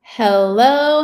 Hello,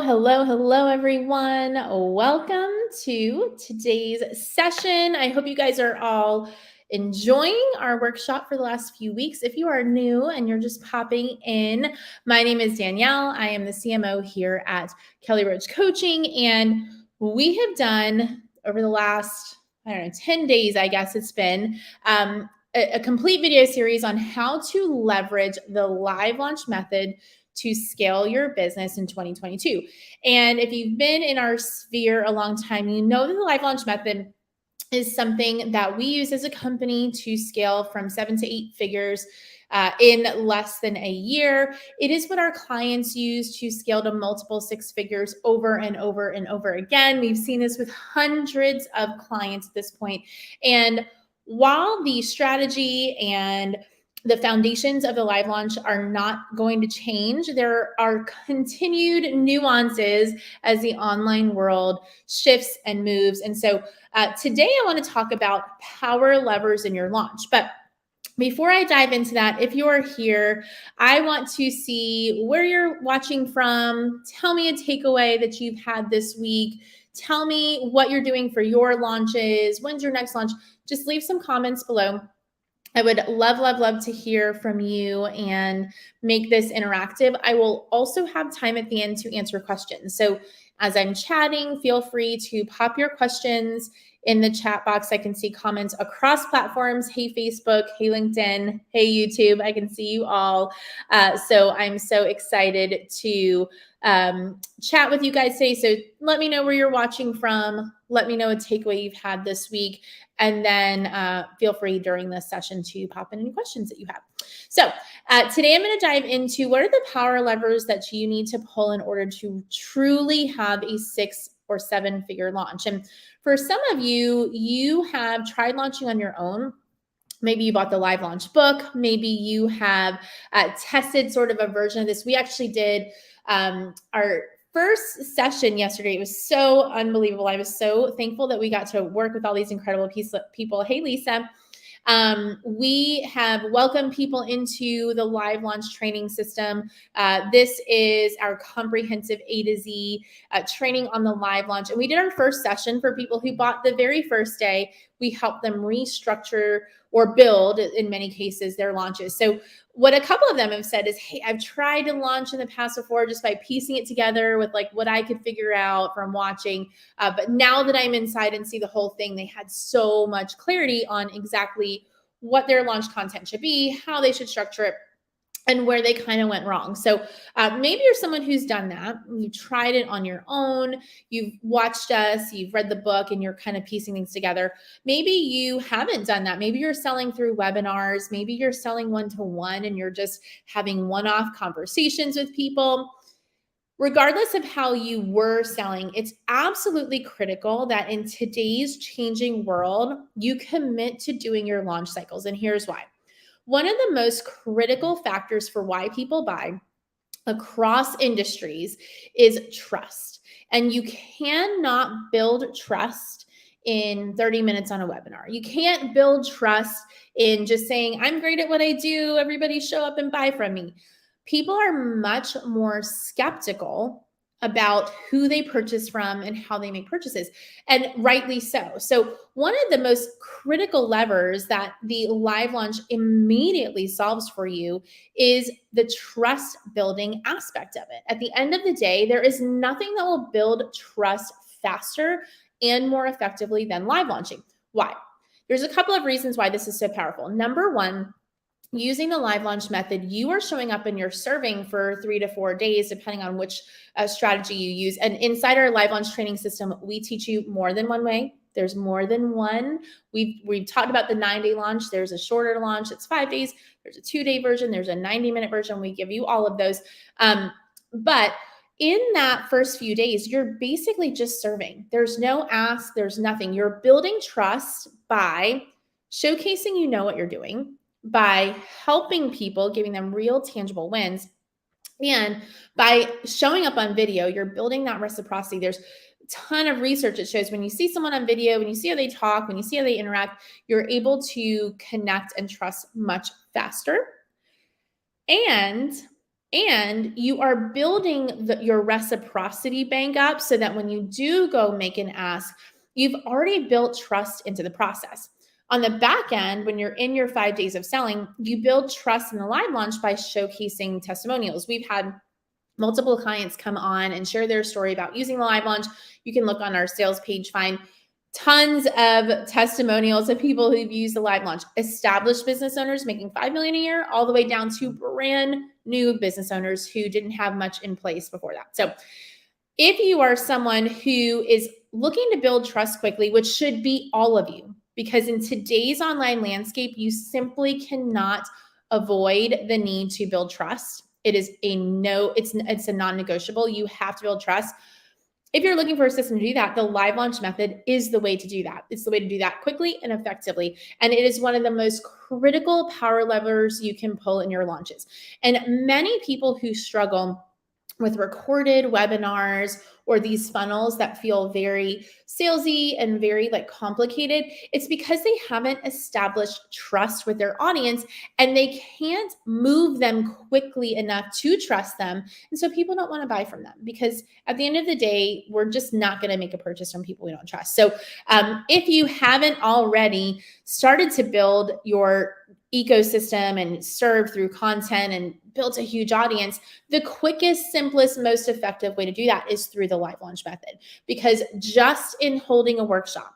everyone. Welcome to today's session. I hope you guys are all enjoying our workshop for the last few weeks. If you are new and you're just popping in, my name is Danielle. I am the CMO here at Kelly Roach Coaching, and we have done over the last, 10 days, I guess it's been, a complete video series on how to leverage the live launch method to scale your business in 2022. And if you've been in our sphere a long time, you know that the live launch method is something that we use as a company to scale from 7 to 8 figures in less than a year. It is what our clients use to scale to multiple 6 figures over and over and over again. We've seen this with hundreds of clients at this point. And while the strategy and the foundations of the live launch are not going to change, there are continued nuances as the online world shifts and moves. And so today I want to talk about power levers in your launch. But before I dive into that, if you're here, I want to see where you're watching from. Tell me a takeaway that you've had this week. Tell me what you're doing for your launches. When's your next launch? Just leave some comments below. I would love to hear from you and make this interactive. I will also have time at the end to answer questions. So as I'm chatting, feel free to pop your questions in the chat box. I can see comments across platforms. Hey, Facebook. Hey, LinkedIn. Hey, YouTube. I can see you all. So I'm so excited to chat with you guys today. So let me know where you're watching from. Let me know a takeaway you've had this week. And then feel free during this session to pop in any questions that you have. So today I'm going to dive into what are the power levers that you need to pull in order to truly have a 6 or 7 figure launch. And for some of you, you have tried launching on your own. Maybe you bought the live launch book. Maybe you have tested sort of a version of this. We actually did our first session yesterday. It was so unbelievable. I was so thankful that we got to work with all these incredible people. Hey, Lisa. We have welcomed people into the live launch training system. This is our comprehensive A to Z training on the live launch. And we did our first session for people who bought the very first day. We helped them restructure or build, in many cases, their launches. So what a couple of them have said is, hey, I've tried to launch in the past before just by piecing it together with like what I could figure out from watching. But now that I'm inside and see the whole thing, they had so much clarity on exactly what their launch content should be, how they should structure it, and where they kind of went wrong. So maybe you're someone who's done that. You tried it on your own. You've watched us, you've read the book, and you're kind of piecing things together. Maybe you haven't done that. Maybe you're selling through webinars. Maybe you're selling one-to-one and you're just having one-off conversations with people. Regardless of how you were selling, it's absolutely critical that in today's changing world, you commit to doing your launch cycles. And here's why. One of the most critical factors for why people buy across industries is trust. And you cannot build trust in 30 minutes on a webinar. You can't build trust in just saying, I'm great at what I do. Everybody show up and buy from me. People are much more skeptical about who they purchase from and how they make purchases, and rightly so. So one of the most critical levers that the live launch immediately solves for you is the trust building aspect of it. At the end of the day, there is nothing that will build trust faster and more effectively than live launching. Why? There's a couple of reasons why this is so powerful. Number one, using the live launch method, you are showing up and you're serving for 3 to 4 days, depending on which strategy you use. And inside our live launch training system, we teach you more than one way. There's more than one. We've talked about the 9-day launch. There's a shorter launch. It's 5 days. There's a 2-day version. There's a 90-minute version. We give you all of those. But in that first few days, you're basically just serving. There's no ask. There's nothing. You're building trust by showcasing you know what you're doing, by helping people, giving them real tangible wins. And by showing up on video, you're building that reciprocity. There's a ton of research that shows when you see someone on video, when you see how they talk, when you see how they interact, you're able to connect and trust much faster. And And you are building your reciprocity bank up so that when you do go make an ask, you've already built trust into the process. On the back end, when you're in your 5 days of selling, you build trust in the live launch by showcasing testimonials. We've had multiple clients come on and share their story about using the live launch. You can look on our sales page, find tons of testimonials of people who've used the live launch, established business owners making $5 million a year, all the way down to brand new business owners who didn't have much in place before that. So if you are someone who is looking to build trust quickly, which should be all of you, because in today's online landscape, you simply cannot avoid the need to build trust. It is it's a non-negotiable. You have to build trust. If you're looking for a system to do that, the live launch method is the way to do that. It's the way to do that quickly and effectively. And it is one of the most critical power levers you can pull in your launches. And many people who struggle with recorded webinars or these funnels that feel very salesy and very complicated, it's because they haven't established trust with their audience and they can't move them quickly enough to trust them. And so people don't want to buy from them because at the end of the day, we're just not going to make a purchase from people we don't trust. So if you haven't already started to build your ecosystem and serve through content and built a huge audience, the quickest, simplest, most effective way to do that is through the live launch method. Because just in holding a workshop,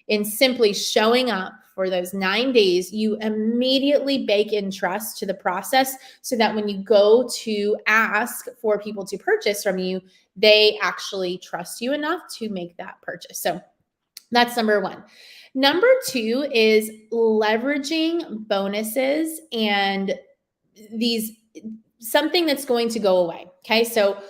in simply showing up for those 9 days, you immediately bake in trust to the process so that when you go to ask for people to purchase from you, they actually trust you enough to make that purchase. So that's number one. Number two is leveraging bonuses and something that's going to go away. Okay. So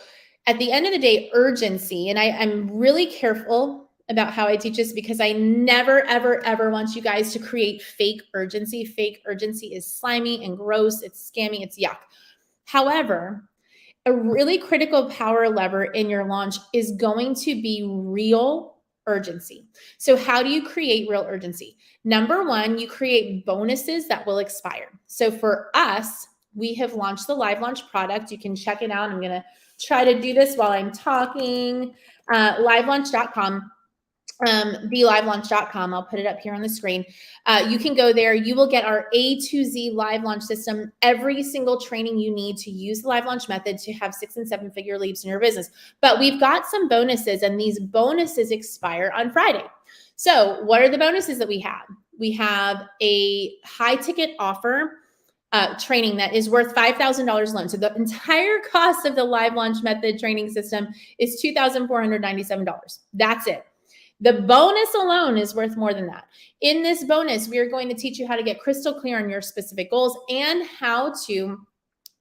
at the end of the day, urgency, and I'm really careful about how I teach this because I never, ever, ever want you guys to create fake urgency. Fake urgency is slimy and gross. It's scammy. It's yuck. However, a really critical power lever in your launch is going to be real urgency. So how do you create real urgency? Number one, you create bonuses that will expire. So for us, we have launched the live launch product. You can check it out. I'm going to try to do this while I'm talking. Livelaunch.com. TheLiveLaunch.com. I'll put it up here on the screen. You can go there. You will get our A to Z live launch system, every single training you need to use the live launch method to have 6 and 7 figure leaps in your business. But we've got some bonuses, and these bonuses expire on Friday. So what are the bonuses that we have? We have a high ticket offer training that is worth $5,000 alone. So the entire cost of the live launch method training system is $2,497. That's it. The bonus alone is worth more than that. In this bonus, we are going to teach you how to get crystal clear on your specific goals and how to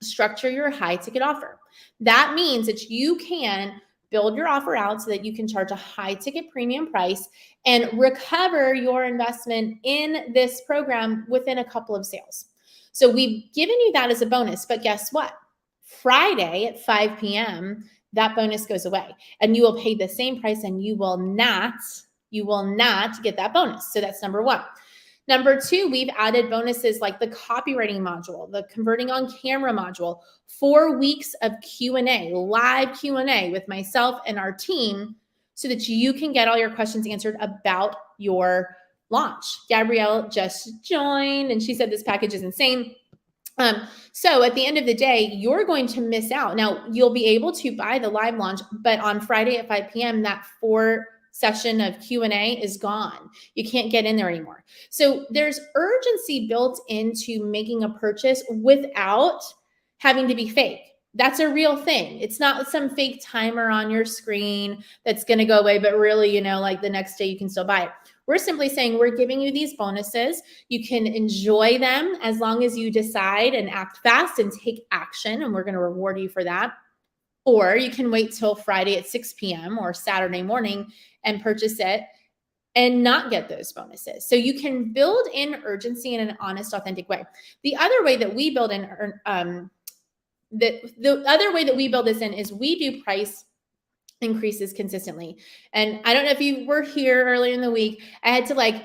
structure your high ticket offer. That means that you can build your offer out so that you can charge a high ticket premium price and recover your investment in this program within a couple of sales. So we've given you that as a bonus, but guess what? Friday at 5 p.m., that bonus goes away and you will pay the same price and you will not get that bonus. So that's number one. Number two, we've added bonuses like the copywriting module, the converting on camera module, 4 weeks of Q&A, live Q&A with myself and our team so that you can get all your questions answered about your launch. Gabrielle just joined and she said this package is insane. So at the end of the day, you're going to miss out. Now, you'll be able to buy the live launch, but on Friday at 5 p.m., that 4 session of Q&A is gone. You can't get in there anymore. So there's urgency built into making a purchase without having to be fake. That's a real thing. It's not some fake timer on your screen that's going to go away, but really, like the next day you can still buy it. We're simply saying we're giving you these bonuses. You can enjoy them as long as you decide and act fast and take action, and we're going to reward you for that. Or you can wait till Friday at 6 p.m. or Saturday morning and purchase it and not get those bonuses. So you can build in urgency in an honest, authentic way. The other way that we build in the other way that we build this in is we do price increases consistently. And I don't know if you were here earlier in the week, I had to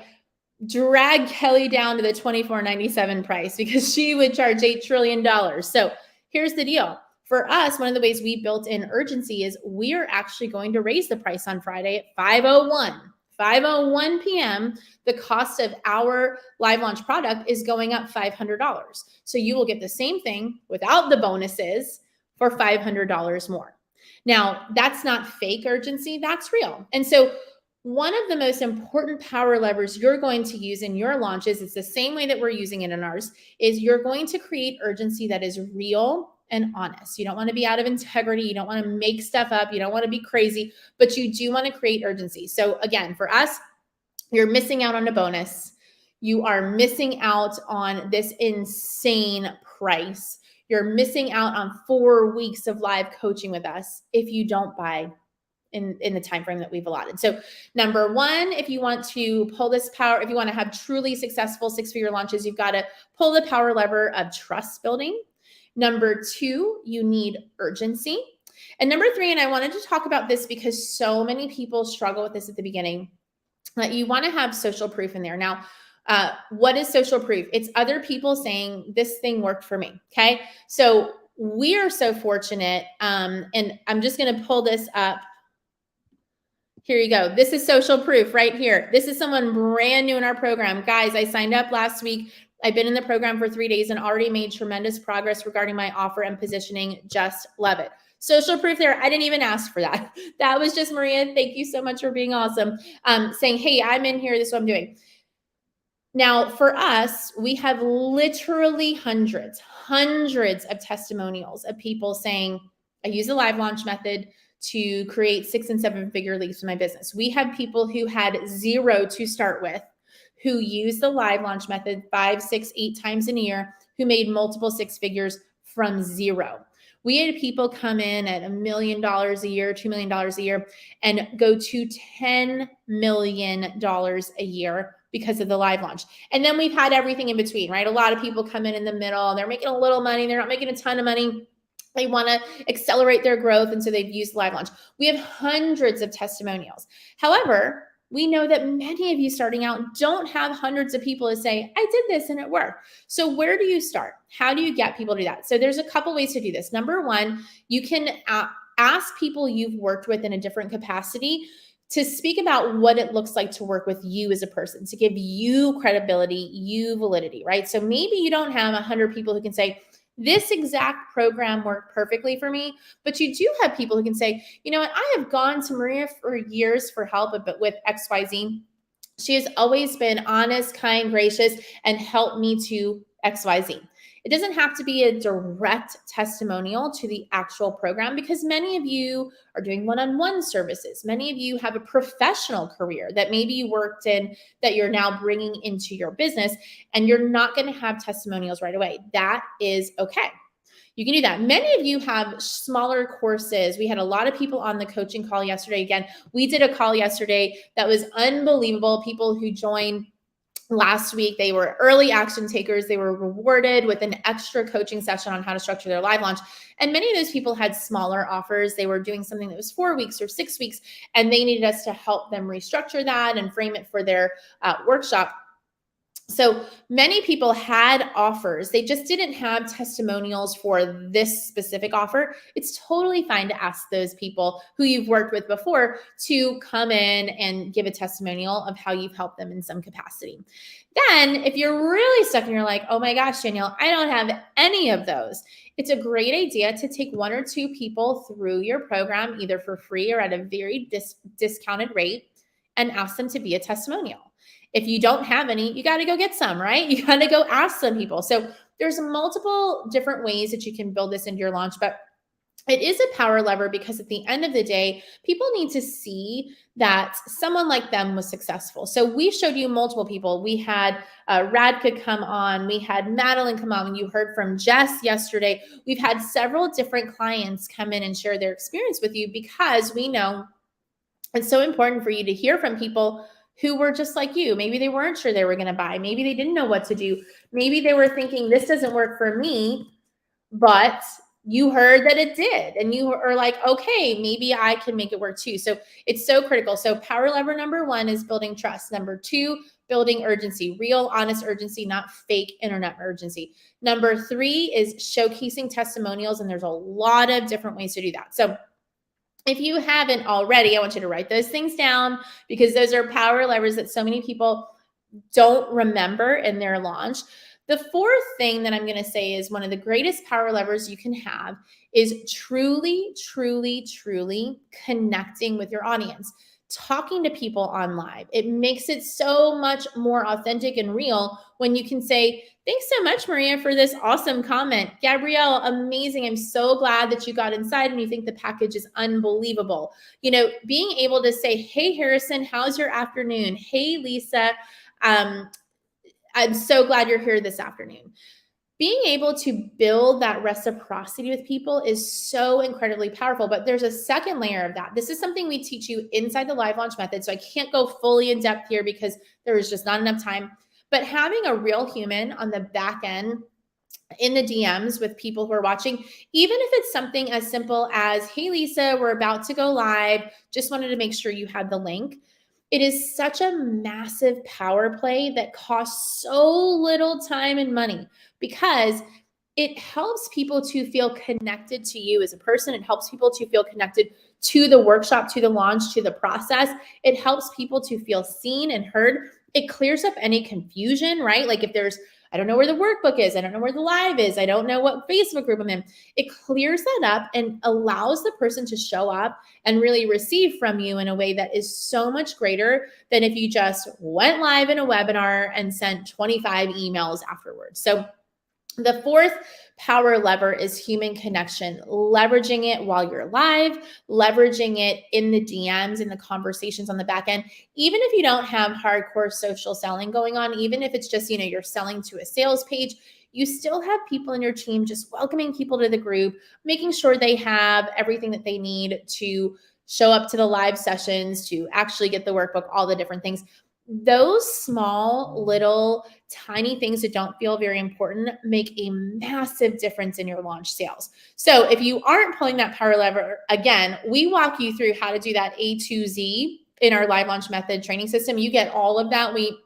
drag Kelly down to the $24.97 price because she would charge $8 trillion. So here's the deal. for us, one of the ways we built in urgency is we are actually going to raise the price on Friday at 5:01 p.m. The cost of our live launch product is going up $500. So you will get the same thing without the bonuses for $500 more. Now, that's not fake urgency, that's real. And so one of the most important power levers you're going to use in your launches, it's the same way that we're using it in ours, is you're going to create urgency that is real and honest. You don't want to be out of integrity. You don't want to make stuff up. You don't want to be crazy, but you do want to create urgency. So again, for us, you're missing out on a bonus. You are missing out on this insane price. You're missing out on 4 weeks of live coaching with us if you don't buy in the time frame that we've allotted. So number one, if you want to pull this power, if you want to have truly successful 6-figure launches, you've got to pull the power lever of trust building. Number two, you need urgency. And number three, and I wanted to talk about this because so many people struggle with this at the beginning, that you want to have social proof in there. Now, what is social proof? It's other people saying this thing worked for me. Okay. So we are so fortunate. And I'm just going to pull this up. Here you go. This is social proof right here. This is someone brand new in our program. Guys, I signed up last week. I've been in the program for 3 days and already made tremendous progress regarding my offer and positioning. Just love it. Social proof there. I didn't even ask for that. That was just Maria. Thank you so much for being awesome. Saying, hey, I'm in here. This is what I'm doing. Now, for us, we have literally hundreds of testimonials of people saying, I use the live launch method to create 6- and 7-figure leads in my business. We have people who had 0 to start with, who use the live launch method 5, 6, 8 times in a year, who made multiple 6 figures from 0. We had people come in at $1 million a year, $2 million a year, and go to $10 million a year because of the live launch. And then we've had everything in between, right? A lot of people come in the middle. They're making a little money. They're not making a ton of money. They want to accelerate their growth. And so they've used live launch. We have hundreds of testimonials. However, we know that many of you starting out don't have hundreds of people to say, I did this and it worked. So where do you start? How do you get people to do that? So there's a couple ways to do this. Number one, you can ask people you've worked with in a different capacity to speak about what it looks like to work with you as a person, to give you credibility, you validity, right? So maybe you don't have 100 people who can say, this exact program worked perfectly for me, but you do have people who can say, you know what, I have gone to Maria for years for help, but with XYZ. She has always been honest, kind, gracious, and helped me to XYZ. It doesn't have to be a direct testimonial to the actual program because many of you are doing one-on-one services. Many of you have a professional career that maybe you worked in that you're now bringing into your business, and you're not going to have testimonials right away. That is okay. You can do that. Many of you have smaller courses. We had a lot of people on the coaching call yesterday. Again, we did a call yesterday that was unbelievable. People who joined last week, they were early action takers. They were rewarded with an extra coaching session on how to structure their live launch. And many of those people had smaller offers. They were doing something that was 4 weeks or 6 weeks, and they needed us to help them restructure that and frame it for their workshop. So many people had offers. They just didn't have testimonials for this specific offer. It's totally fine to ask those people who you've worked with before to come in and give a testimonial of how you've helped them in some capacity. Then if you're really stuck and you're like, oh my gosh, Danielle, I don't have any of those. It's a great idea to take 1 or 2 people through your program, either for free or at a very discounted rate, and ask them to be a testimonial. If you don't have any, you got to go get some, right? You got to go ask some people. So there's multiple different ways that you can build this into your launch, but it is a power lever because at the end of the day, people need to see that someone like them was successful. So we showed you multiple people. We had Radka come on. We had Madeline come on. You heard from Jess yesterday. We've had several different clients come in and share their experience with you because we know it's so important for you to hear from people who were just like you. Maybe they weren't sure they were going to buy. Maybe they didn't know what to do. Maybe they were thinking, this doesn't work for me, but you heard that it did, and you are like, okay, maybe I can make it work too. So it's so critical. So power lever number 1 is building trust. Number 2, building urgency, real, honest urgency, not fake internet urgency. Number 3 is showcasing testimonials. And there's a lot of different ways to do that. So if you haven't already, I want you to write those things down, because those are power levers that so many people don't remember in their launch. The fourth thing that I'm going to say is one of the greatest power levers you can have is truly, truly, truly connecting with your audience, talking to people on live. It makes it so much more authentic and real when you can say, thanks so much, Maria, for this awesome comment. Gabrielle, amazing. I'm so glad that you got inside and you think the package is unbelievable. You know, being able to say, hey, Harrison, how's your afternoon? Hey, Lisa, I'm so glad you're here this afternoon. Being able to build that reciprocity with people is so incredibly powerful. But there's a second layer of that. This is something we teach you inside the live launch method. So I can't go fully in depth here because there is just not enough time. But having a real human on the back end in the DMs with people who are watching, even if it's something as simple as, hey, Lisa, we're about to go live. Just wanted to make sure you had the link. It is such a massive power play that costs so little time and money, because it helps people to feel connected to you as a person. It helps people to feel connected to the workshop, to the launch, to the process. It helps people to feel seen and heard. It clears up any confusion, right? Like if there's, I don't know where the workbook is, I don't know where the live is, I don't know what Facebook group I'm in. It clears that up and allows the person to show up and really receive from you in a way that is so much greater than if you just went live in a webinar and sent 25 emails afterwards. So the fourth power lever is human connection, leveraging it while you're live, leveraging it in the DMs, in the conversations on the back end. Even if you don't have hardcore social selling going on, even if it's just, you're selling to a sales page, you still have people in your team just welcoming people to the group, making sure they have everything that they need to show up to the live sessions, to actually get the workbook, all the different things. Those small, little, tiny things that don't feel very important make a massive difference in your launch sales. So if you aren't pulling that power lever, again, we walk you through how to do that A to Z in our live launch method training system. You get all of that. We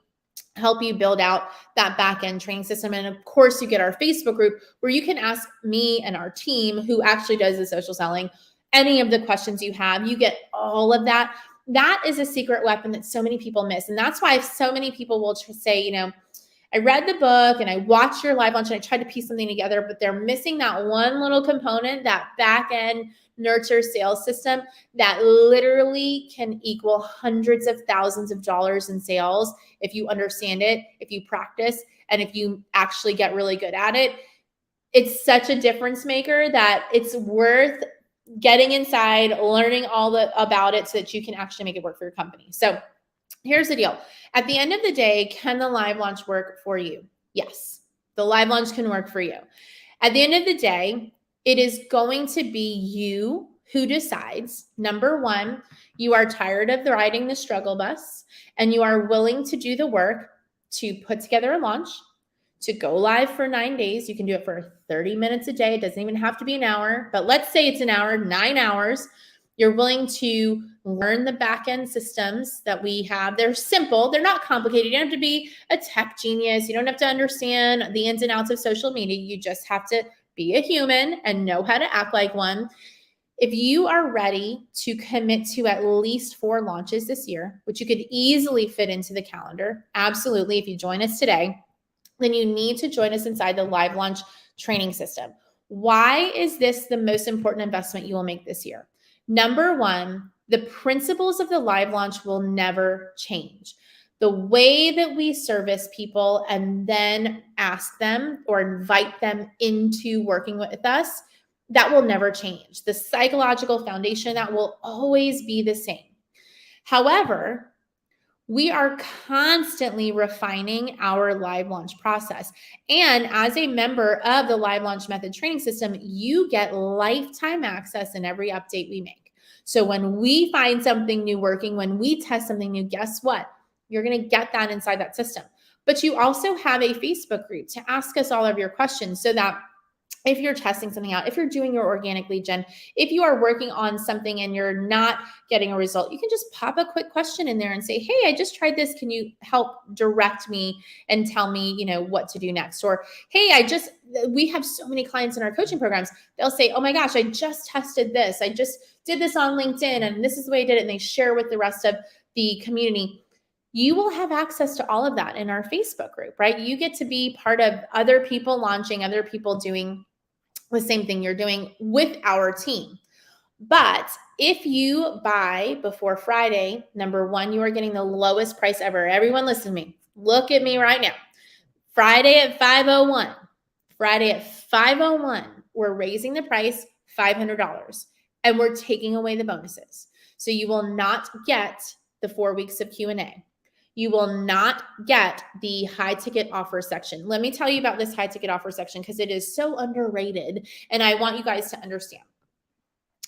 help you build out that back-end training system. And of course, you get our Facebook group where you can ask me and our team who actually does the social selling any of the questions you have. You get all of that. That is a secret weapon that so many people miss. And that's why so many people will say, I read the book and I watched your live launch and I tried to piece something together, but they're missing that one little component, that back end nurture sales system that literally can equal hundreds of thousands of dollars in sales if you understand it, if you practice, and if you actually get really good at it. It's such a difference maker that it's worth getting inside, learning about it so that you can actually make it work for your company. So here's the deal. At the end of the day, can the live launch work for you? Yes, the live launch can work for you. At the end of the day, it is going to be you who decides, number one, you are tired of riding the struggle bus and you are willing to do the work to put together a launch, to go live for 9 days. You can do it for 30 minutes a day. It doesn't even have to be an hour, but let's say it's an hour, 9 hours. You're willing to learn the back-end systems that we have. They're simple. They're not complicated. You don't have to be a tech genius. You don't have to understand the ins and outs of social media. You just have to be a human and know how to act like one. If you are ready to commit to at least 4 launches this year, which you could easily fit into the calendar, absolutely, if you join us today, then you need to join us inside the live launch training system. Why is this the most important investment you will make this year? Number one, the principles of the live launch will never change. The way that we service people and then ask them or invite them into working with us, that will never change. The psychological foundation, that will always be the same. However, we are constantly refining our live launch process. And as a member of the live launch method training system, you get lifetime access in every update we make. So when we find something new working, when we test something new, guess what? You're going to get that inside that system. But you also have a Facebook group to ask us all of your questions so that if you're testing something out, if you're doing your organic lead gen, if you are working on something and you're not getting a result, you can just pop a quick question in there and say, hey, I just tried this. Can you help direct me and tell me, what to do next? Or, hey, we have so many clients in our coaching programs. They'll say, oh my gosh, I just tested this. I just did this on LinkedIn and this is the way I did it. And they share with the rest of the community. You will have access to all of that in our Facebook group, right? You get to be part of other people launching, other people doing the same thing you're doing with our team. But if you buy before Friday, number one, you are getting the lowest price ever. Everyone listen to me. Look at me right now. Friday at 5:01. Friday at 5:01, we're raising the price $500 and we're taking away the bonuses. So you will not get the 4 weeks of Q&A. You will not get the high ticket offer section. Let me tell you about this high ticket offer section because it is so underrated and I want you guys to understand.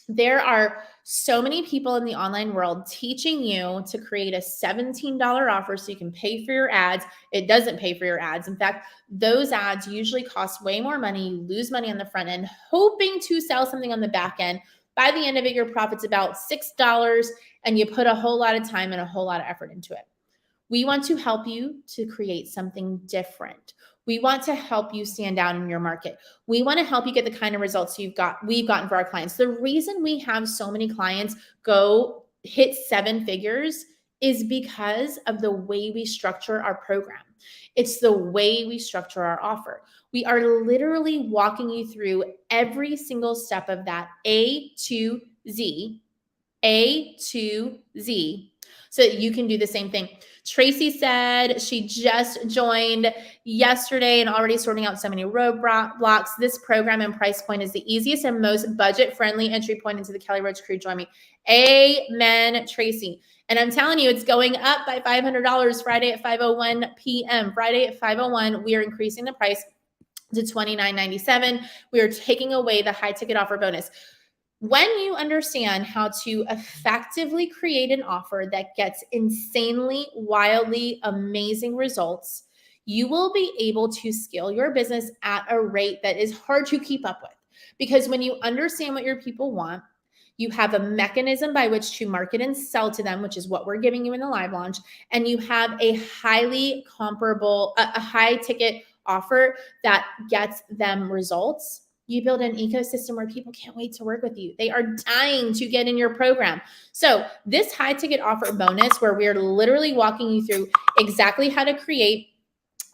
There are so many people in the online world teaching you to create a $17 offer so you can pay for your ads. It doesn't pay for your ads. In fact, those ads usually cost way more money. You lose money on the front end, hoping to sell something on the back end. By the end of it, your profit's about $6 and you put a whole lot of time and a whole lot of effort into it. We want to help you to create something different. We want to help you stand out in your market. We want to help you get the kind of results we've gotten for our clients. The reason we have so many clients go hit 7 figures is because of the way we structure our program. It's the way we structure our offer. We are literally walking you through every single step of that A to Z, so that you can do the same thing. Tracy said she just joined yesterday and already sorting out so many roadblocks. This program and price point is the easiest and most budget-friendly entry point into the Kelly Roach crew. Join me. Amen, Tracy. And I'm telling you, it's going up by $500 Friday at 5:01 p.m. Friday at 5:01, we are increasing the price to $29.97. We are taking away the high ticket offer bonus. When you understand how to effectively create an offer that gets insanely, wildly amazing results, you will be able to scale your business at a rate that is hard to keep up with. Because when you understand what your people want, you have a mechanism by which to market and sell to them, which is what we're giving you in the live launch, and you have a highly comparable, a high ticket offer that gets them results. You build an ecosystem where people can't wait to work with you. They are dying to get in your program. So this high ticket offer bonus, where we're literally walking you through exactly how to create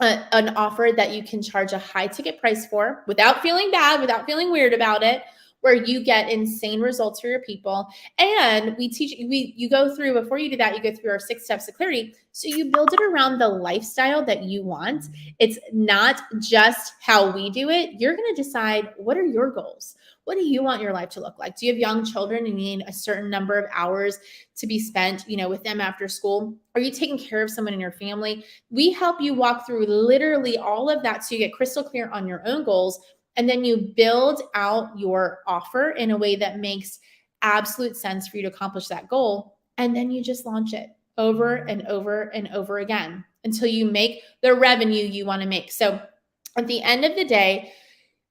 an offer that you can charge a high ticket price for without feeling bad, without feeling weird about it, where you get insane results for your people. And you go through, before you do that, you go through our 6 steps of clarity. So you build it around the lifestyle that you want. It's not just how we do it. You're going to decide, what are your goals? What do you want your life to look like? Do you have young children and you need a certain number of hours to be spent, with them after school? Are you taking care of someone in your family? We help you walk through literally all of that so you get crystal clear on your own goals. And then you build out your offer in a way that makes absolute sense for you to accomplish that goal. And then you just launch it over and over and over again until you make the revenue you want to make. So at the end of the day,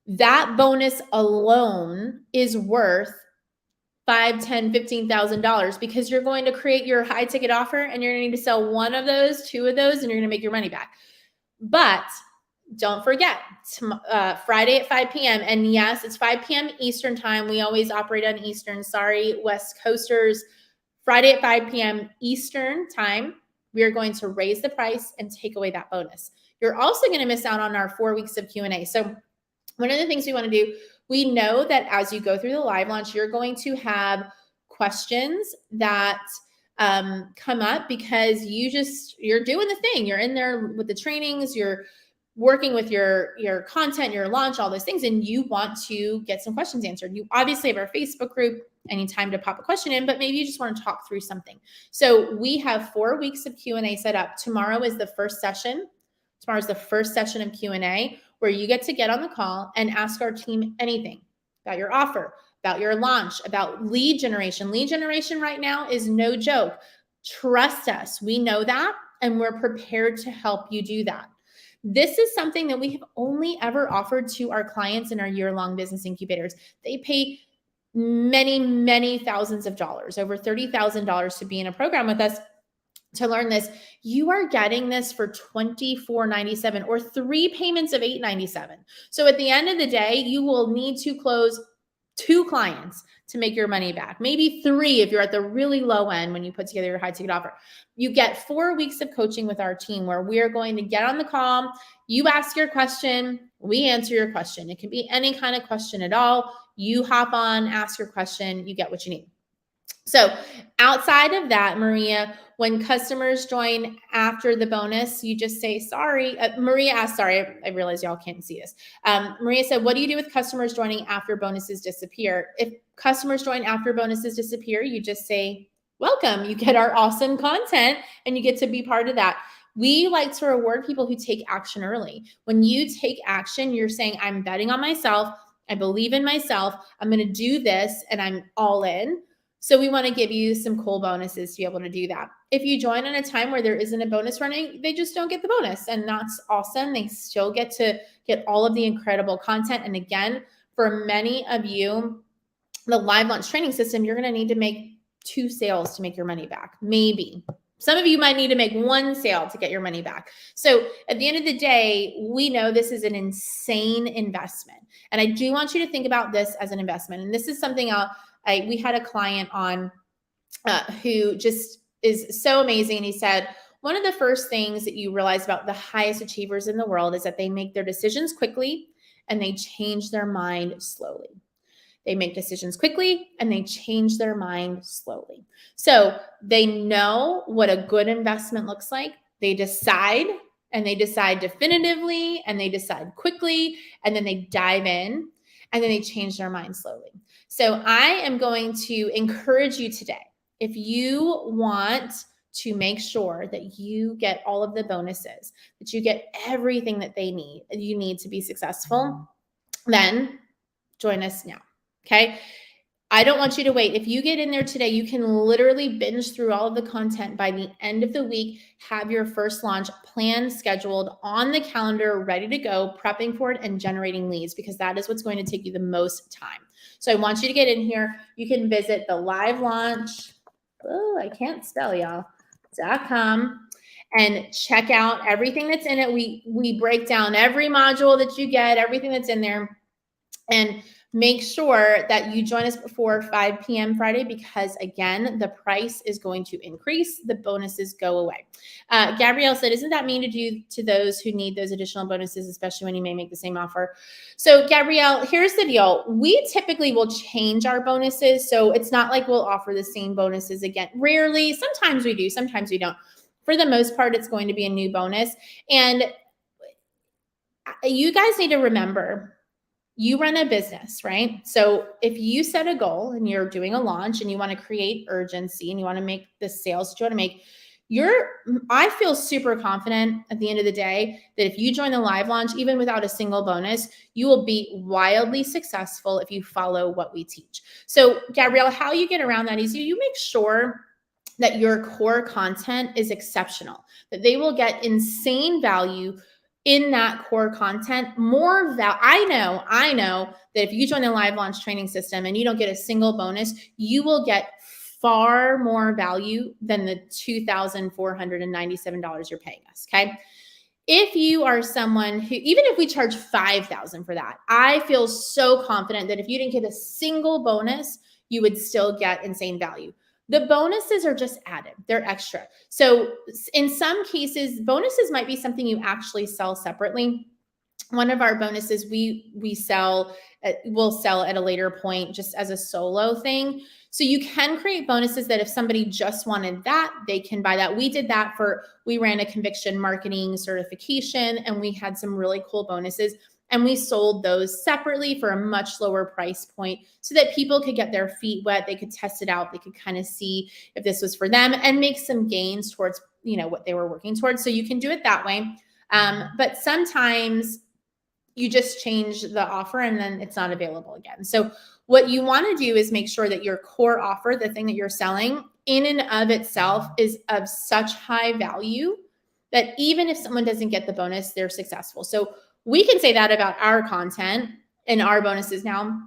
that bonus alone is worth $5,000, $10,000, $15,000 because you're going to create your high ticket offer and you're going to need to sell 1 of those, 2 of those, and you're going to make your money back. But don't forget, Friday at 5 p.m. And yes, it's 5 p.m. Eastern time. We always operate on Eastern. Sorry, West Coasters. Friday at 5 p.m. Eastern time, we are going to raise the price and take away that bonus. You're also going to miss out on our 4 weeks of Q&A. So one of the things we want to do, we know that as you go through the live launch, you're going to have questions that come up because you're doing the thing. You're in there with the trainings, you're working with your content, your launch, all those things, and you want to get some questions answered. You obviously have our Facebook group, anytime to pop a question in, but maybe you just want to talk through something. So we have 4 weeks of Q&A set up. Tomorrow is the first session. Tomorrow's the first session of Q&A where you get to get on the call and ask our team anything about your offer, about your launch, about lead generation. Lead generation right now is no joke. Trust us. We know that, and we're prepared to help you do that. This is something that we have only ever offered to our clients in our year-long business incubators. They pay many, many thousands of dollars, over $30,000 to be in a program with us to learn this. You are getting this for $24.97 or 3 payments of $8.97. So at the end of the day, you will need to close 2 clients to make your money back. Maybe 3 if you're at the really low end when you put together your high ticket offer. You get 4 weeks of coaching with our team where we are going to get on the call. You ask your question, we answer your question. It can be any kind of question at all. You hop on, ask your question, you get what you need. So outside of that, Maria, when customers join after the bonus, you just say, sorry. Maria asked, sorry, I realize y'all can't see this. Maria said, what do you do with customers joining after bonuses disappear? If customers join after bonuses disappear, you just say, welcome. You get our awesome content and you get to be part of that. We like to reward people who take action early. When you take action, you're saying, I'm betting on myself. I believe in myself. I'm going to do this and I'm all in. So we want to give you some cool bonuses to be able to do that. If you join in a time where there isn't a bonus running, they just don't get the bonus. And that's awesome. They still get to get all of the incredible content. And again, for many of you, the live launch training system, you're going to need to make 2 sales to make your money back. Maybe. Some of you might need to make 1 sale to get your money back. So at the end of the day, we know this is an insane investment. And I do want you to think about this as an investment. And this is something we had a client on who just is so amazing. He said, one of the first things that you realize about the highest achievers in the world is that they make their decisions quickly and they change their mind slowly. They make decisions quickly and they change their mind slowly. So they know what a good investment looks like. They decide and they decide definitively and they decide quickly and then they dive in and then they change their mind slowly. So I am going to encourage you today, if you want to make sure that you get all of the bonuses, that you get everything that you need to be successful, then join us now. Okay. I don't want you to wait. If you get in there today, you can literally binge through all of the content by the end of the week, have your first launch planned, scheduled on the calendar, ready to go, prepping for it and generating leads, because that is what's going to take you the most time. So I want you to get in here. You can visit the live launch. Oh, I can't spell y'all. .com and check out everything that's in it. We break down every module that you get, everything that's in there. And make sure that you join us before 5 p.m. Friday, because again, the price is going to increase. The bonuses go away. Gabrielle said, isn't that mean to do to those who need those additional bonuses, especially when you may make the same offer? So Gabrielle, here's the deal. We typically will change our bonuses. So it's not like we'll offer the same bonuses again. Rarely, sometimes we do, sometimes we don't. For the most part, it's going to be a new bonus. And you guys need to remember, you run a business, right? So if you set a goal and you're doing a launch and you want to create urgency and you want to make the sales that you want to make, I feel super confident at the end of the day that if you join the live launch, even without a single bonus, you will be wildly successful if you follow what we teach. So Gabrielle, how you get around that is you make sure that your core content is exceptional, that they will get insane value in that core content, I know that if you join the live launch training system and you don't get a single bonus, you will get far more value than the $2,497 you're paying us. Okay. If you are someone who, even if we charge $5,000 for that, I feel so confident that if you didn't get a single bonus, you would still get insane value. The bonuses are just added. They're extra. So in some cases, bonuses might be something you actually sell separately. One of our bonuses we'll sell at a later point just as a solo thing. So you can create bonuses that if somebody just wanted that, they can buy that. We did that we ran a conviction marketing certification and we had some really cool bonuses. And we sold those separately for a much lower price point so that people could get their feet wet. They could test it out. They could kind of see if this was for them and make some gains towards, what they were working towards. So you can do it that way. But sometimes you just change the offer and then it's not available again. So what you want to do is make sure that your core offer, the thing that you're selling in and of itself, is of such high value that even if someone doesn't get the bonus, they're successful. So we can say that about our content and our bonuses now,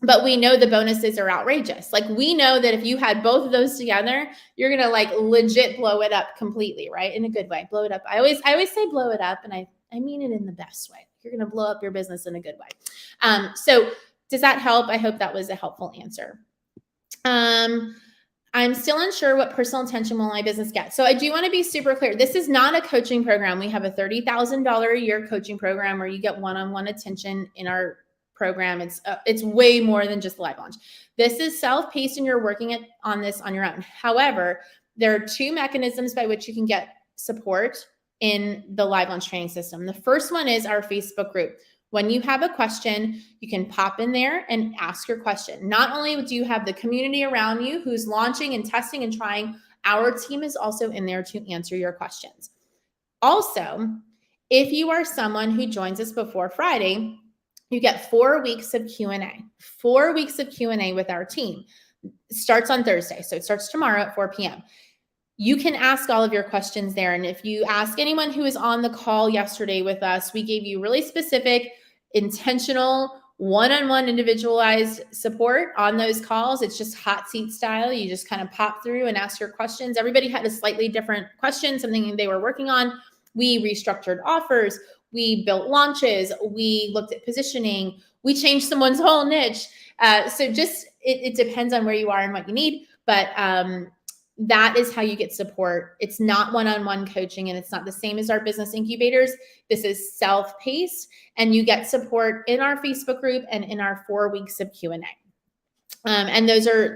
but we know the bonuses are outrageous. Like we know that if you had both of those together, you're going to like legit blow it up completely, right? In a good way, blow it up. I always say blow it up, and I mean it in the best way. You're going to blow up your business in a good way. So does that help? I hope that was a helpful answer. I'm still unsure what personal attention will my business get. So I do want to be super clear. This is not a coaching program. We have a $30,000 a year coaching program where you get one-on-one attention in our program. It's way more than just the live launch. This is self-paced and you're working on this on your own. However, there are two mechanisms by which you can get support in the live launch training system. The first one is our Facebook group. When you have a question, you can pop in there and ask your question. Not only do you have the community around you who's launching and testing and trying, our team is also in there to answer your questions. Also, if you are someone who joins us before Friday, you get 4 weeks of Q&A. 4 weeks of Q&A with our team. It starts on Thursday, so it starts tomorrow at 4 p.m. You can ask all of your questions there. And if you ask anyone who was on the call yesterday with us, we gave you really specific, intentional, one-on-one individualized support on those calls. It's just hot seat style. You just kind of pop through and ask your questions. Everybody had a slightly different question, something they were working on. We restructured offers. We built launches. We looked at positioning. We changed someone's whole niche. So just, it depends on where you are and what you need. But that is how you get support. It's not one-on-one coaching, and it's not the same as our business incubators. This is self-paced, and you get support in our Facebook group and in our 4 weeks of Q&A. And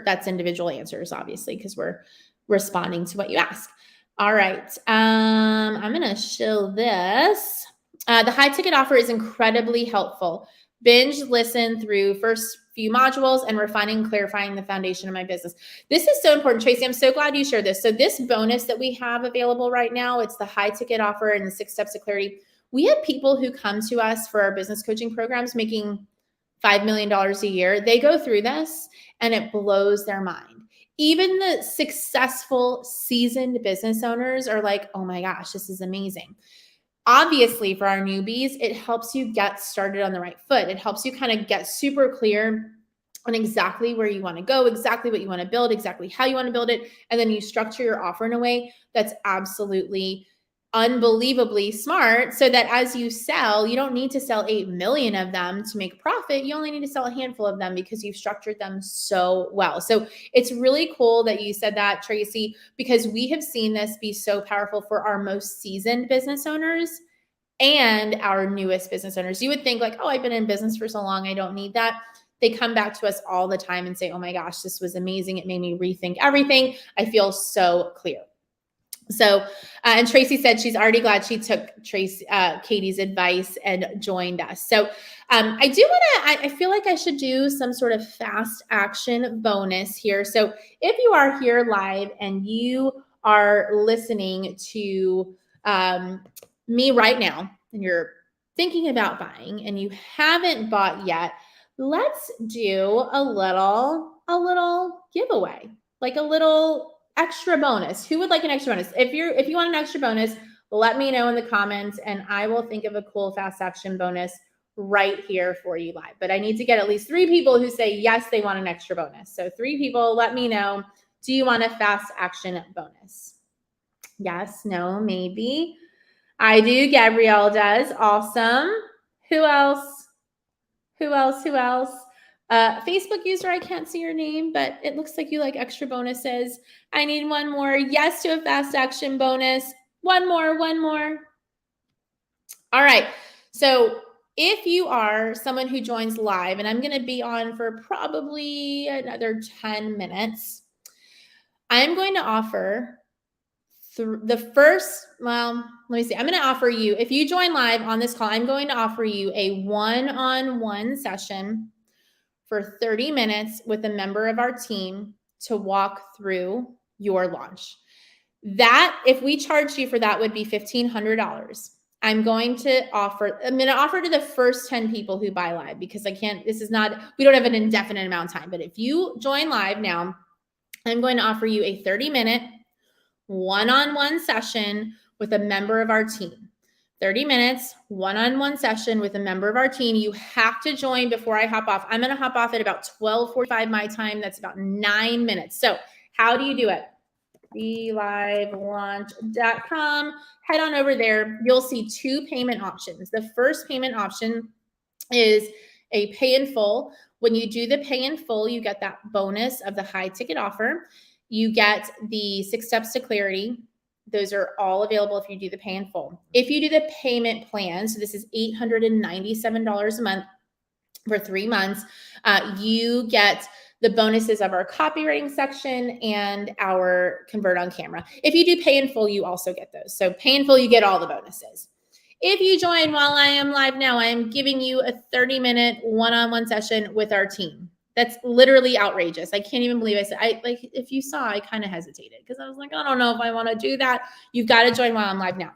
that's individual answers, obviously, because we're responding to what you ask. All right. I'm going to show this. The high ticket offer is incredibly helpful. Binge listen through first few modules and refining and clarifying the foundation of my business. This is so important, Tracy. I'm so glad you shared this. So this bonus that we have available right now, it's the high ticket offer and the 6 steps to clarity. We have people who come to us for our business coaching programs making $5 million a year. They go through this and it blows their mind. Even the successful, seasoned business owners are like, oh my gosh, this is amazing. Obviously, for our newbies, it helps you get started on the right foot. It helps you kind of get super clear on exactly where you want to go, exactly what you want to build, exactly how you want to build it. And then you structure your offer in a way that's absolutely unbelievably smart, so that as you sell, you don't need to sell 8 million of them to make profit. You only need to sell a handful of them because you've structured them so well. So it's really cool that you said that, Tracy, because we have seen this be so powerful for our most seasoned business owners and our newest business owners. You would think like, oh, I've been in business for so long, I don't need that. They come back to us all the time and say, oh my gosh, this was amazing. It made me rethink everything. I feel so clear. So, and Tracy said she's already glad she took Katie's advice and joined us. So I do want to, I feel like I should do some sort of fast action bonus here. So if you are here live and you are listening to me right now and you're thinking about buying and you haven't bought yet, let's do a little giveaway, like a little extra bonus. Who would like an extra bonus? If you want an extra bonus, let me know in the comments and I will think of a cool fast action bonus right here for you live. But I need to get at least 3 people who say yes, they want an extra bonus. So 3 people, let me know. Do you want a fast action bonus? Yes, no, maybe. I do. Gabrielle does. Awesome. Who else? Facebook user, I can't see your name, but it looks like you like extra bonuses. I need one more. Yes to a fast action bonus. One more. All right. So if you are someone who joins live, and I'm going to be on for probably another 10 minutes, I'm going to offer the first, well, let me see. I'm going to offer you, if you join live on this call, I'm going to offer you a one-on-one session for 30 minutes with a member of our team to walk through your launch. That, if we charge you for that, would be $1,500. I'm going to offer to the first 10 people who buy live, because we don't have an indefinite amount of time. But if you join live now, I'm going to offer you a 30-minute one-on-one session with a member of our team. 30 minutes, one-on-one session with a member of our team. You have to join before I hop off. I'm going to hop off at about 12:45 my time. That's about 9 minutes. So how do you do it? BeLiveLaunch.com. Head on over there. You'll see two payment options. The first payment option is a pay in full. When you do the pay in full, you get that bonus of the high ticket offer. You get the 6 steps to clarity. Those are all available if you do the pay in full. If you do the payment plan, so this is $897 a month for 3 months, you get the bonuses of our copywriting section and our convert on camera. If you do pay in full, you also get those. So pay in full, you get all the bonuses. If you join while I am live now, I am giving you a 30-minute one-on-one session with our team. That's literally outrageous. I can't even believe I said, if you saw, I kind of hesitated because I was like, I don't know if I want to do that. You've got to join while I'm live now.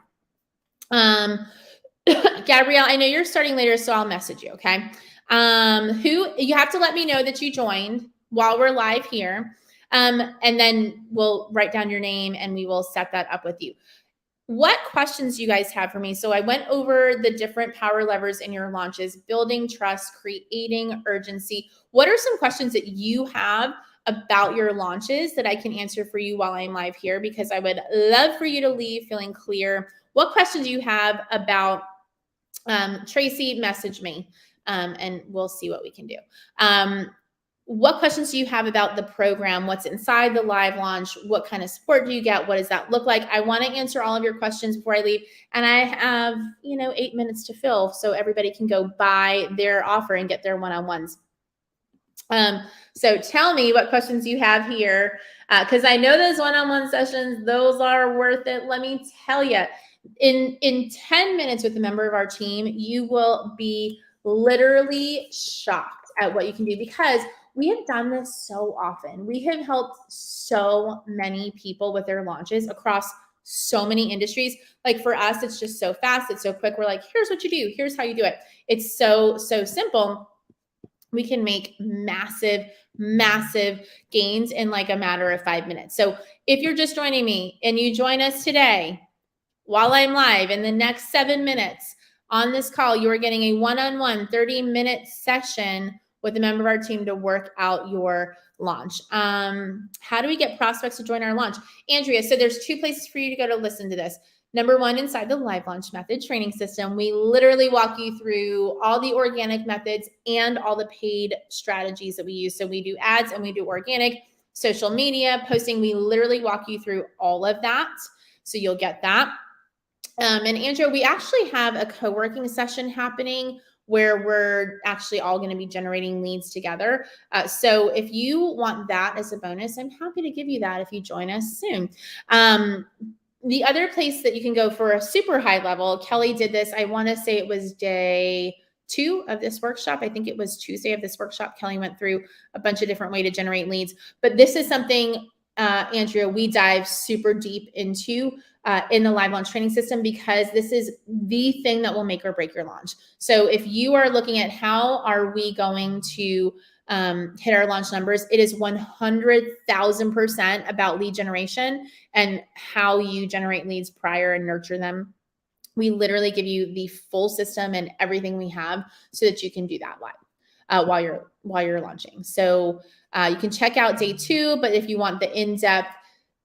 Gabrielle, I know you're starting later, so I'll message you, okay? You have to let me know that you joined while we're live here. And then we'll write down your name and we will set that up with you. What questions do you guys have for me? So I went over the different power levers in your launches, building trust, creating urgency. What are some questions that you have about your launches that I can answer for you while I'm live here? Because I would love for you to leave feeling clear. What questions do you have about Tracy? Message me and we'll see what we can do. What questions do you have about the program? What's inside the live launch? What kind of support do you get? What does that look like? I want to answer all of your questions before I leave. And I have, 8 minutes to fill so everybody can go buy their offer and get their one-on-ones. So tell me what questions you have here. Cause I know those one-on-one sessions, those are worth it. Let me tell you, in 10 minutes with a member of our team, you will be literally shocked at what you can do because we have done this so often. We have helped so many people with their launches across so many industries. Like for us, it's just so fast. It's so quick. We're like, here's what you do. Here's how you do it. It's so simple. We can make massive gains in like a matter of 5 minutes. So if you're just joining me and you join us today while I'm live in the next 7 minutes on this call, you are getting a one-on-one 30-minute session with a member of our team to work out your launch. How do we get prospects to join our launch? Andrea, so there's 2 places for you to go to listen to this. Number 1, inside the live launch method training system, we literally walk you through all the organic methods and all the paid strategies that we use. So we do ads and we do organic, social media, posting. We literally walk you through all of that. So you'll get that. And Andrea, we actually have a co-working session happening where we're actually all going to be generating leads together. So if you want that as a bonus, I'm happy to give you that if you join us soon. The other place that you can go for a super high level, Kelly did this. I want to say it was day 2 of this workshop. I think it was Tuesday of this workshop. Kelly went through a bunch of different ways to generate leads. But this is something, Andrea, we dive super deep into in the live launch training system because this is the thing that will make or break your launch. So if you are looking at how are we going to hit our launch numbers, it is 100,000% about lead generation and how you generate leads prior and nurture them. We literally give you the full system and everything we have so that you can do that live while you're launching. So you can check out day 2, but if you want the in-depth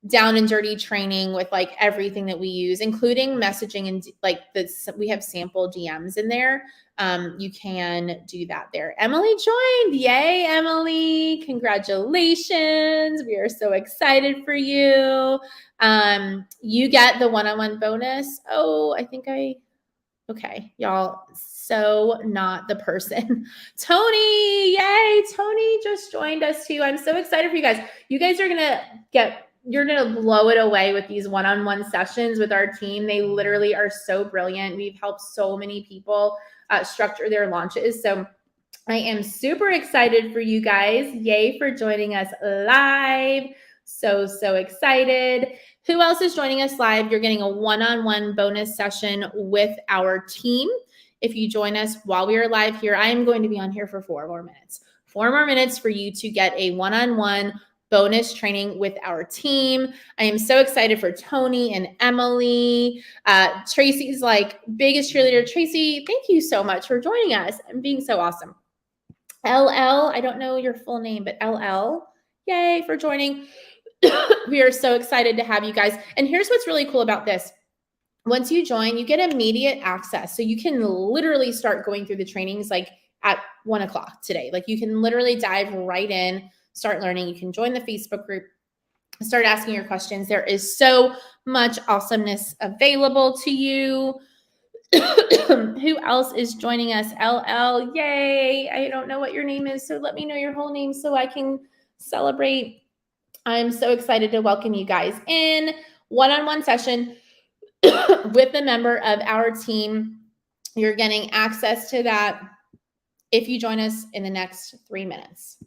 down and dirty training with like everything that we use, including messaging and like this, we have sample DMs in there. You can do that there. Emily joined. Yay, Emily. Congratulations. We are so excited for you. You get the one-on-one bonus. Oh, okay, y'all, so not the person. Tony, yay, Tony just joined us too. I'm so excited for you guys. You guys are you're going to blow it away with these one-on-one sessions with our team. They literally are so brilliant. We've helped so many people structure their launches. So I am super excited for you guys. Yay for joining us live. So excited. Who else is joining us live? You're getting a one-on-one bonus session with our team. If you join us while we are live here, I am going to be on here for 4 more minutes. 4 more minutes for you to get a one-on-one bonus training with our team. I am so excited for Tony and Emily. Tracy's like biggest cheerleader. Tracy, thank you so much for joining us and being so awesome. LL, I don't know your full name, but LL, yay for joining. We are so excited to have you guys. And here's what's really cool about this. Once you join, you get immediate access. So you can literally start going through the trainings like at 1 o'clock today. Like you can literally dive right in, start learning. You can join the Facebook group, start asking your questions. There is so much awesomeness available to you. Who else is joining us? LL, yay. I don't know what your name is, so let me know your whole name so I can celebrate. I'm so excited to welcome you guys in one-on-one session with a member of our team. You're getting access to that if you join us in the next 3 minutes.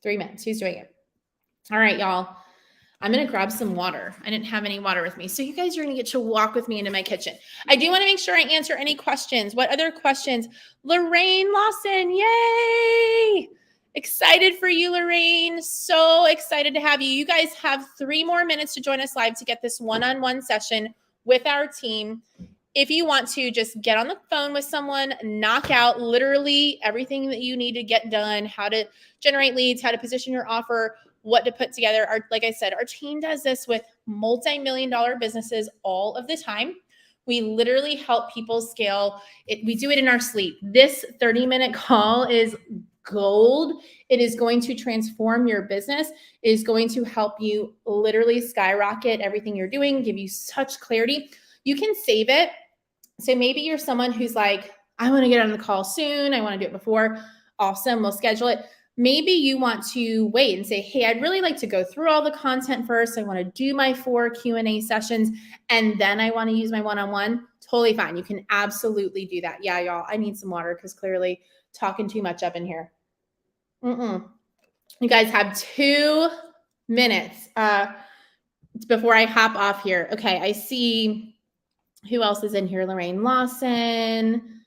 3 minutes. Who's doing it? All right, y'all. I'm going to grab some water. I didn't have any water with me. So you guys are going to get to walk with me into my kitchen. I do want to make sure I answer any questions. What other questions? Lorraine Lawson, yay! Excited for you, Lorraine. So excited to have you. You guys have 3 more minutes to join us live to get this one-on-one session with our team. If you want to, just get on the phone with someone, knock out literally everything that you need to get done, how to generate leads, how to position your offer, what to put together. Like I said, our team does this with multi-million-dollar businesses all of the time. We literally help people scale it. We do it in our sleep. This 30-minute call is gold. It is going to transform your business. It is going to help you literally skyrocket everything you're doing, give you such clarity. You can save it. So maybe you're someone who's like, I want to get on the call soon. I want to do it before. Awesome. We'll schedule it. Maybe you want to wait and say, hey, I'd really like to go through all the content first. I want to do my 4 Q&A sessions, and then I want to use my one-on-one. Totally fine. You can absolutely do that. Yeah, y'all, I need some water because clearly talking too much up in here. You guys have 2 minutes before I hop off here. Okay, I see who else is in here. Lorraine Lawson.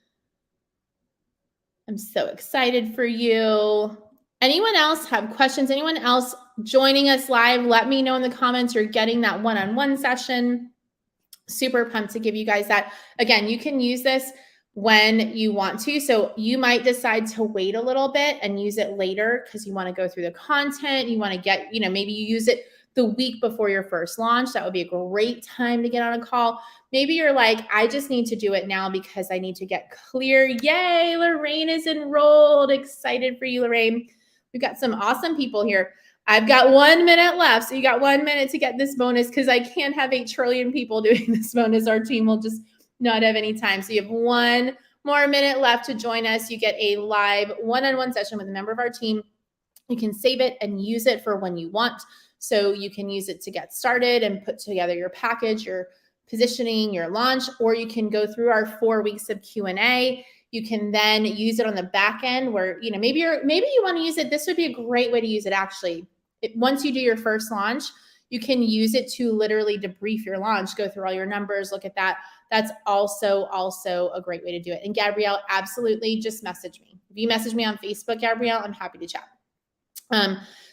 I'm so excited for you. Anyone else have questions? Anyone else joining us live? Let me know in the comments you're getting that one-on-one session. Super pumped to give you guys that. Again, you can use this when you want to. So you might decide to wait a little bit and use it later because you want to go through the content. You want to get, maybe you use it the week before your first launch. That would be a great time to get on a call. Maybe you're like, I just need to do it now because I need to get clear. Yay, Lorraine is enrolled. Excited for you, Lorraine. We've got some awesome people here. I've got 1 minute left. So you got 1 minute to get this bonus because I can't have 8 trillion people doing this bonus. Our team will just not have any time. So you have 1 more minute left to join us. You get a live one-on-one session with a member of our team. You can save it and use it for when you want. So you can use it to get started and put together your package, your positioning, your launch, or you can go through our 4 weeks of Q&A. You can then use it on the back end where, maybe you want to use it. This would be a great way to use it actually. Once you do your first launch, you can use it to literally debrief your launch, go through all your numbers, look at that. That's also a great way to do it. And Gabrielle, absolutely, just message me. If you message me on Facebook, Gabrielle, I'm happy to chat.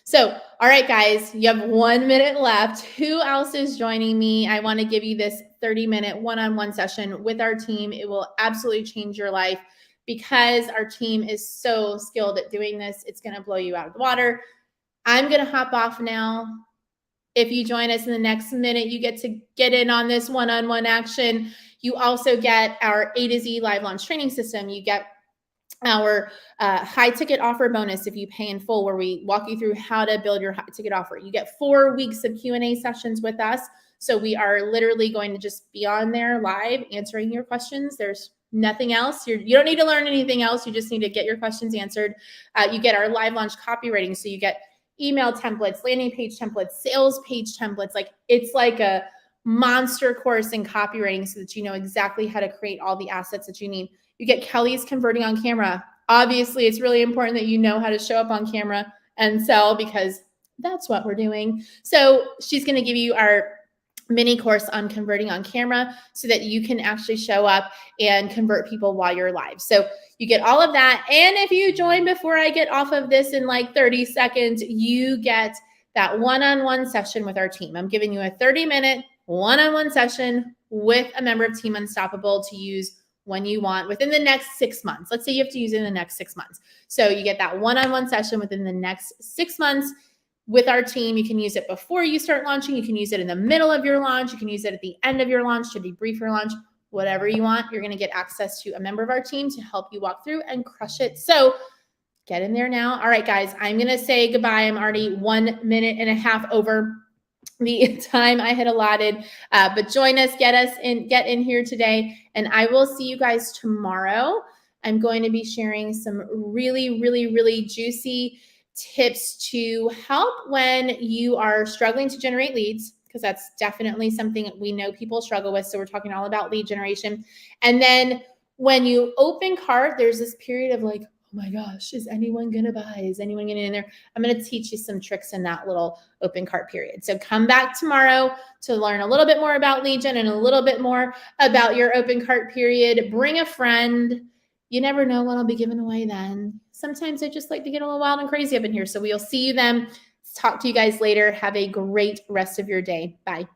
So, all right, guys, you have 1 minute left. Who else is joining me? I want to give you this 30-minute one-on-one session with our team. It will absolutely change your life because our team is so skilled at doing this. It's going to blow you out of the water. I'm going to hop off now. If you join us in the next minute, you get to get in on this one-on-one action. You also get our A to Z live launch training system. You get our high ticket offer bonus if you pay in full, where we walk you through how to build your high ticket offer. You get 4 weeks of Q&A sessions with us. So we are literally going to just be on there live answering your questions. There's nothing else. You don't need to learn anything else. You just need to get your questions answered. You get our live launch copywriting. So you get email templates, landing page templates, sales page templates. It's like a monster course in copywriting so that you know exactly how to create all the assets that you need. You get Kelly's converting on camera. Obviously, it's really important that you know how to show up on camera and sell because that's what we're doing. So she's going to give you our mini course on converting on camera so that you can actually show up and convert people while you're live. So you get all of that. And if you join before I get off of this in like 30 seconds, you get that one-on-one session with our team. I'm giving you a 30-minute one-on-one session with a member of Team Unstoppable to use when you want within the next 6 months. Let's say you have to use it in the next 6 months. So you get that one-on-one session within the next 6 months with our team. You can use it before you start launching. You can use it in the middle of your launch. You can use it at the end of your launch to debrief your launch. Whatever you want, you're going to get access to a member of our team to help you walk through and crush it. So get in there now. All right, guys, I'm going to say goodbye. I'm already 1.5 minutes over the time I had allotted, but join us, get in here today, and I will see you guys tomorrow. I'm going to be sharing some really, really, really juicy tips to help when you are struggling to generate leads, because that's definitely something we know people struggle with. So we're talking all about lead generation. And then when you open cart, there's this period of like, oh my gosh, is anyone going to buy? Is anyone getting in there? I'm going to teach you some tricks in that little open cart period. So come back tomorrow to learn a little bit more about lead gen and a little bit more about your open cart period. Bring a friend. You never know what I'll be giving away then. Sometimes I just like to get a little wild and crazy up in here. So we'll see you then. Talk to you guys later. Have a great rest of your day. Bye.